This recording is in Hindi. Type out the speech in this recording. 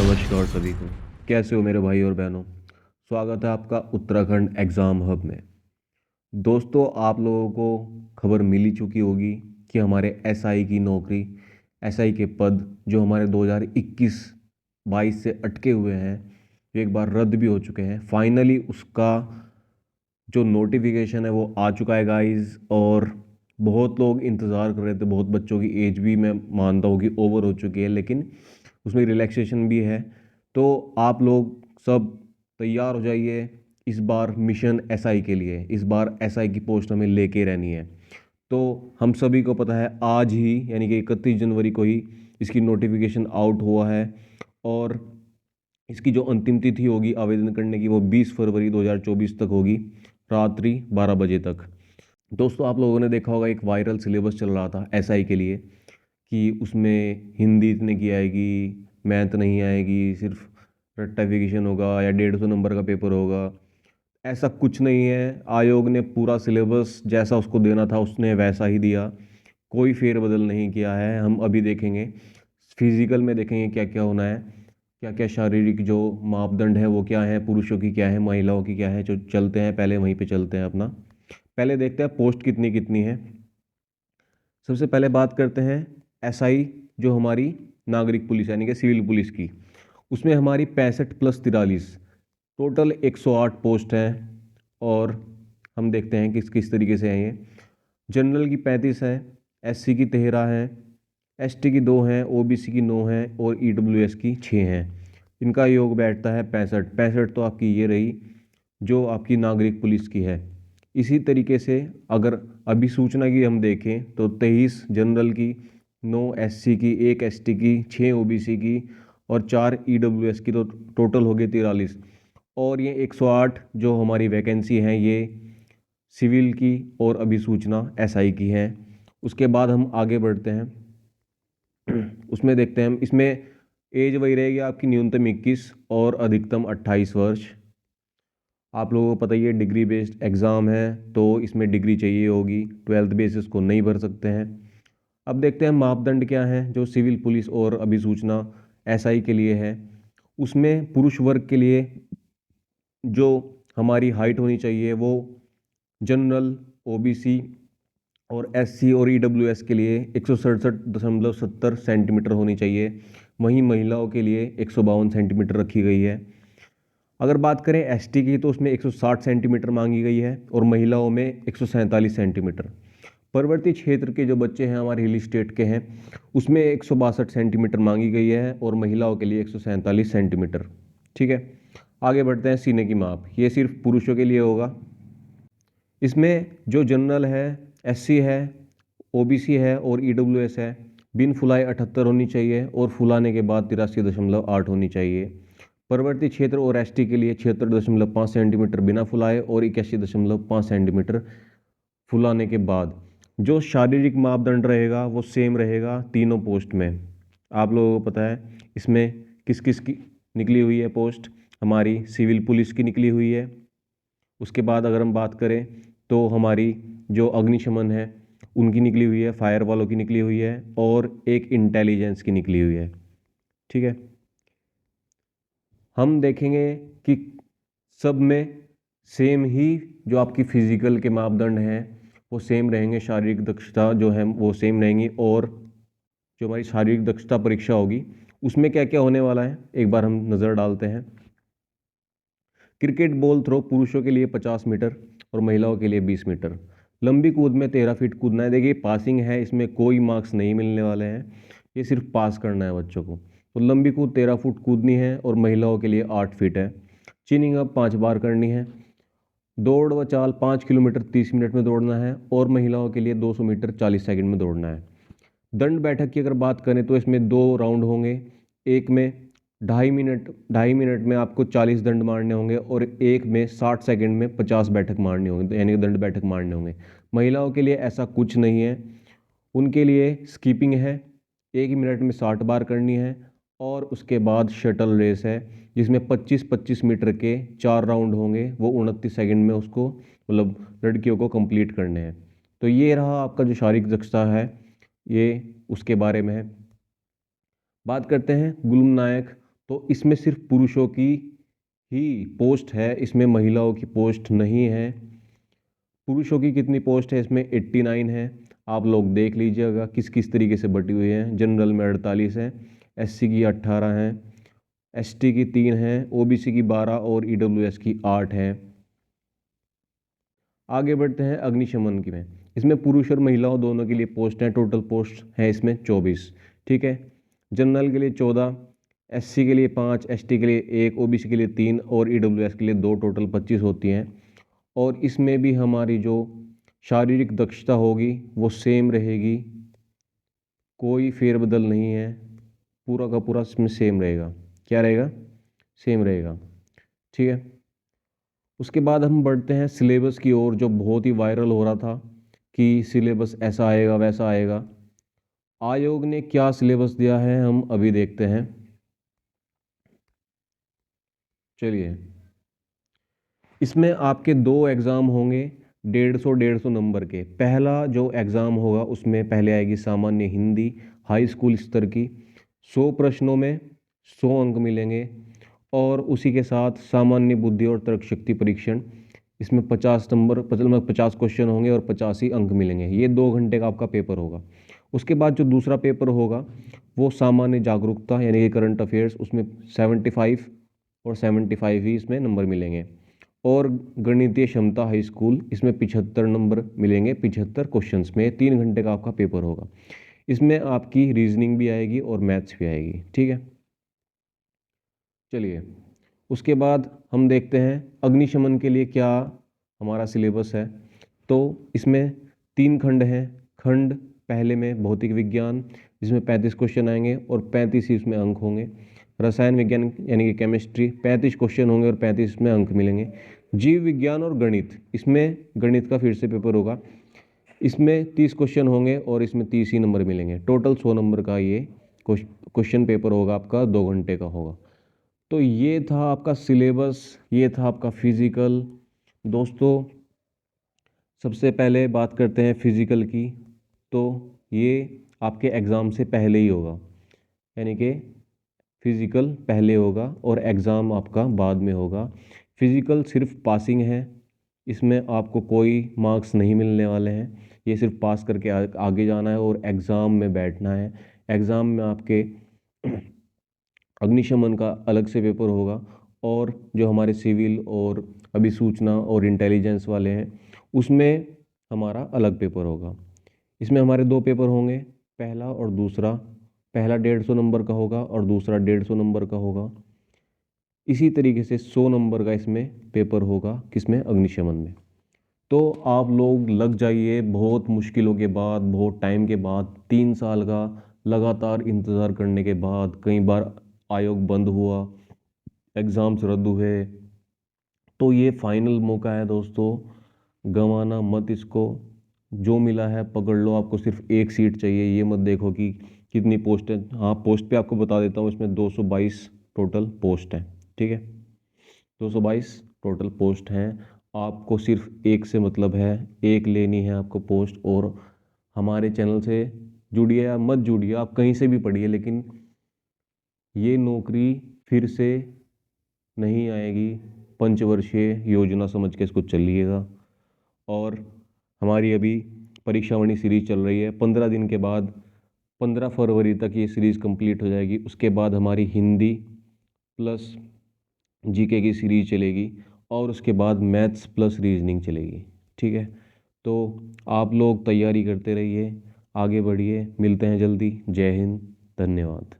नमस्कार सभी को। कैसे हो मेरे भाई और बहनों। स्वागत है आपका उत्तराखंड एग्ज़ाम हब में। दोस्तों, आप लोगों को खबर मिल ही चुकी होगी कि हमारे एसआई की नौकरी, एसआई के पद जो हमारे 2021-22 से अटके हुए हैं, जो एक बार रद्द भी हो चुके हैं, फाइनली उसका जो नोटिफिकेशन है वो आ चुका है गाइस। और बहुत लोग इंतज़ार कर रहे थे, बहुत बच्चों की एज भी मैं मानता हूँ कि ओवर हो चुकी है, लेकिन उसमें रिलैक्सेशन भी है। तो आप लोग सब तैयार हो जाइए इस बार मिशन एसआई के लिए। इस बार एसआई की पोस्ट हमें लेके रहनी है। तो हम सभी को पता है आज ही यानी कि 31 जनवरी को ही इसकी नोटिफिकेशन आउट हुआ है। और इसकी जो अंतिम तिथि होगी आवेदन करने की वो 20 फरवरी 2024 तक होगी, रात्रि 12 बजे तक। दोस्तों, आप लोगों ने देखा होगा एक वायरल सिलेबस चल रहा था एसआई के लिए कि उसमें हिंदी इतने की आएगी, मैथ नहीं आएगी, सिर्फ रट्टाफिकेशन होगा या 150 नंबर का पेपर होगा। ऐसा कुछ नहीं है। आयोग ने पूरा सिलेबस जैसा उसको देना था उसने वैसा ही दिया, कोई फेरबदल नहीं किया है। हम अभी देखेंगे फिजिकल में, देखेंगे क्या क्या होना है, क्या क्या शारीरिक जो मापदंड है वो क्या है, पुरुषों की क्या है, महिलाओं की क्या है। जो चलते हैं पहले वहीं पे चलते हैं अपना। पहले देखते हैं पोस्ट कितनी कितनी है। सबसे पहले बात करते हैं एसआई जो हमारी नागरिक पुलिस यानी कि सिविल पुलिस की। उसमें हमारी 65+43 टोटल 108 पोस्ट हैं। और हम देखते हैं किस किस तरीके से हैं ये। जनरल की 35 है, एससी की 13 है, एसटी की 2 हैं, ओबीसी की 9 हैं और ईडब्ल्यूएस की 6 हैं। इनका योग बैठता है 65। 65 तो आपकी ये रही जो आपकी नागरिक पुलिस की है। इसी तरीके से अगर अभिसूचना की हम देखें तो 23 जनरल की, 9 एससी की, 1 एसटी की, 6 ओबीसी की और 4 ईडब्ल्यूएस की, तो टोटल हो गए 43। और ये 108 जो हमारी वैकेंसी हैं ये सिविल की और अभिसूचना एसआई की है। उसके बाद हम आगे बढ़ते हैं। उसमें देखते हैं, इसमें एज वही रहेगी आपकी, न्यूनतम 21 और अधिकतम 28 वर्ष। आप लोगों को पता ही है डिग्री बेस्ड एग्ज़ाम है तो इसमें डिग्री चाहिए होगी, 12th बेसिस को नहीं भर सकते हैं। अब देखते हैं मापदंड क्या हैं जो सिविल पुलिस और अभिसूचना एसआई के लिए है। उसमें पुरुष वर्ग के लिए जो हमारी हाइट होनी चाहिए वो जनरल, ओबीसी और एससी और ईडब्ल्यूएस के लिए 167.70 सेंटीमीटर होनी चाहिए। वहीं महिलाओं के लिए 152 सेंटीमीटर रखी गई है। अगर बात करें एसटी की तो उसमें 160 सेंटीमीटर मांगी गई है और महिलाओं में 147 सेंटीमीटर। पर्वतीय क्षेत्र के जो बच्चे हैं हमारे हिल स्टेट के हैं उसमें 162 सेंटीमीटर मांगी गई है और महिलाओं के लिए 147 सेंटीमीटर। ठीक है, आगे बढ़ते हैं। सीने की माप ये सिर्फ पुरुषों के लिए होगा। इसमें जो जनरल है, एससी है, ओबीसी है और ईडब्ल्यूएस है, बिन फुलाए 78 होनी चाहिए और फुलाने के बाद 83.8 होनी चाहिए। पर्वतीय क्षेत्र और एसटी के लिए 76.5 सेंटीमीटर बिना फुलाए और 81.5 सेंटीमीटर फुलाने के बाद। जो शारीरिक मापदंड रहेगा वो सेम रहेगा तीनों पोस्ट में। आप लोगों को पता है इसमें किस किस की निकली हुई है पोस्ट। हमारी सिविल पुलिस की निकली हुई है। उसके बाद अगर हम बात करें तो हमारी जो अग्निशमन है उनकी निकली हुई है, फायर वालों की निकली हुई है और एक इंटेलिजेंस की निकली हुई है। ठीक है, हम देखेंगे कि सब में सेम ही जो आपकी फिजिकल के मापदंड हैं वो सेम रहेंगे, शारीरिक दक्षता जो है वो सेम रहेंगी। और जो हमारी शारीरिक दक्षता परीक्षा होगी उसमें क्या क्या होने वाला है एक बार हम नज़र डालते हैं। क्रिकेट बॉल थ्रो पुरुषों के लिए 50 मीटर और महिलाओं के लिए 20 मीटर। लंबी कूद में 13 फीट कूदना है। देखिए पासिंग है, इसमें कोई मार्क्स नहीं मिलने वाले हैं, ये सिर्फ पास करना है बच्चों को। तो लंबी कूद 13 फुट कूदनी है और महिलाओं के लिए 8 फीट है। चिनिंग अप 5 बार करनी है। दौड़ व चाल 5 किलोमीटर 30 मिनट में दौड़ना है और महिलाओं के लिए 200 मीटर 40 सेकंड में दौड़ना है। दंड बैठक की अगर बात करें तो इसमें 2 राउंड होंगे। एक में 2.5 मिनट में आपको 40 दंड मारने होंगे और एक में 60 सेकंड में 50 बैठक मारने होंगे, यानी कि दंड बैठक मारने होंगे। महिलाओं के लिए ऐसा कुछ नहीं है, उनके लिए स्कीपिंग है, 1 मिनट में 60 बार करनी है। और उसके बाद शटल रेस है जिसमें 25-25 मीटर के 4 राउंड होंगे, वो 29 सेकंड में उसको मतलब लड़कियों को कंप्लीट करने हैं। तो ये रहा आपका जो शारीरिक दक्षता है, ये उसके बारे में है। बात करते हैं गुलमनायक तो इसमें सिर्फ पुरुषों की ही पोस्ट है, इसमें महिलाओं की पोस्ट नहीं है। पुरुषों की कितनी पोस्ट है इसमें? 89 है। आप लोग देख लीजिएगा किस किस तरीके से बटी हुई है। जनरल में 48 है, एससी की 18 है, एसटी की 3 है, ओबीसी की 12 और ईडब्ल्यूएस की 8 है। आगे बढ़ते हैं अग्निशमन की में। इसमें पुरुष और महिलाओं दोनों के लिए पोस्ट हैं। टोटल पोस्ट है इसमें 24। ठीक है। जनरल के लिए 14, एससी के लिए 5, एसटी के लिए 1, ओबीसी के लिए 3 और ईडब्ल्यूएस के लिए 2, टोटल 25 होती हैं। और इसमें भी हमारी जो शारीरिक दक्षता होगी वो सेम रहेगी, कोई फेरबदल नहीं है, पूरा का पूरा इसमें सेम रहेगा। क्या रहेगा? सेम रहेगा। ठीक है। उसके बाद हम बढ़ते हैं सिलेबस की ओर, जो बहुत ही वायरल हो रहा था कि सिलेबस ऐसा आएगा वैसा आएगा। आयोग ने क्या सिलेबस दिया है हम अभी देखते हैं। चलिए, इसमें आपके 2 एग्ज़ाम होंगे 150 नंबर के। पहला जो एग्ज़ाम होगा उसमें पहले आएगी सामान्य हिंदी हाई स्कूल स्तर की। 100 प्रश्नों में 100 अंक मिलेंगे। और उसी के साथ सामान्य बुद्धि और तर्क शक्ति परीक्षण, इसमें 50 नंबर 50 क्वेश्चन होंगे और 50 ही अंक मिलेंगे। ये 2 घंटे का आपका पेपर होगा। उसके बाद जो दूसरा पेपर होगा वो सामान्य जागरूकता यानी कि करंट अफेयर्स, उसमें 75 और 75 ही इसमें नंबर मिलेंगे। और गणितीय क्षमता हाई स्कूल, इसमें 75 नंबर मिलेंगे 75 क्वेश्चंस में। 3 घंटे का आपका पेपर होगा। इसमें आपकी रीजनिंग भी आएगी और मैथ्स भी आएगी। ठीक है। चलिए, उसके बाद हम देखते हैं अग्निशमन के लिए क्या हमारा सिलेबस है। तो इसमें 3 खंड हैं। खंड पहले में भौतिक विज्ञान, जिसमें 35 क्वेश्चन आएंगे और 35 ही इसमें अंक होंगे। रसायन विज्ञान यानी कि केमिस्ट्री, 35 क्वेश्चन होंगे और 35 में अंक मिलेंगे। जीव विज्ञान और गणित, इसमें गणित का फिर से पेपर होगा। इसमें 30 क्वेश्चन होंगे और इसमें 30 ही नंबर मिलेंगे। टोटल 100 नंबर का ये क्वेश्चन पेपर होगा आपका, 2 घंटे का होगा। तो ये था आपका सिलेबस, ये था आपका फिजिकल। दोस्तों, सबसे पहले बात करते हैं फिजिकल की। तो ये आपके एग्ज़ाम से पहले ही होगा, यानी कि फिजिकल पहले होगा और एग्ज़ाम आपका बाद में होगा। फिजिकल सिर्फ पासिंग है, इसमें आपको कोई मार्क्स नहीं मिलने वाले हैं। ये सिर्फ पास करके आगे जाना है और एग्ज़ाम में बैठना है। एग्ज़ाम में आपके अग्निशमन का अलग से पेपर होगा और जो हमारे सिविल और अभिसूचना और इंटेलिजेंस वाले हैं उसमें हमारा अलग पेपर होगा। इसमें हमारे 2 पेपर होंगे, पहला और दूसरा। पहला 150 नंबर का होगा और दूसरा 150 नंबर का होगा। इसी तरीके से 100 नंबर का इसमें पेपर होगा, किसमें? अग्निशमन में। तो आप लोग लग जाइए, बहुत मुश्किलों के बाद, बहुत टाइम के बाद, 3 साल का लगातार इंतज़ार करने के बाद, कई बार आयोग बंद हुआ, एग्ज़ाम्स रद्द हुए, तो ये फाइनल मौका है दोस्तों, गंवाना मत इसको। जो मिला है पकड़ लो। आपको सिर्फ एक सीट चाहिए, ये मत देखो कि कितनी पोस्ट है। हाँ, पोस्ट पे आपको बता देता हूँ, इसमें 222 टोटल पोस्ट हैं। ठीक है, 222 टोटल पोस्ट हैं। आपको सिर्फ एक से मतलब है, एक लेनी है आपको पोस्ट। और हमारे चैनल से जुड़िए या मत जुड़िए, आप कहीं से भी पढ़िए, लेकिन ये नौकरी फिर से नहीं आएगी। पंचवर्षीय योजना समझ के इसको चलिएगा। और हमारी अभी परीक्षावाणी सीरीज चल रही है। 15 दिन के बाद 15 फरवरी तक ये सीरीज़ कंप्लीट हो जाएगी। उसके बाद हमारी हिंदी प्लस जीके की सीरीज चलेगी और उसके बाद मैथ्स प्लस रीजनिंग चलेगी। ठीक है, तो आप लोग तैयारी करते रहिए, आगे बढ़िए। मिलते हैं जल्दी। जय हिंद, धन्यवाद।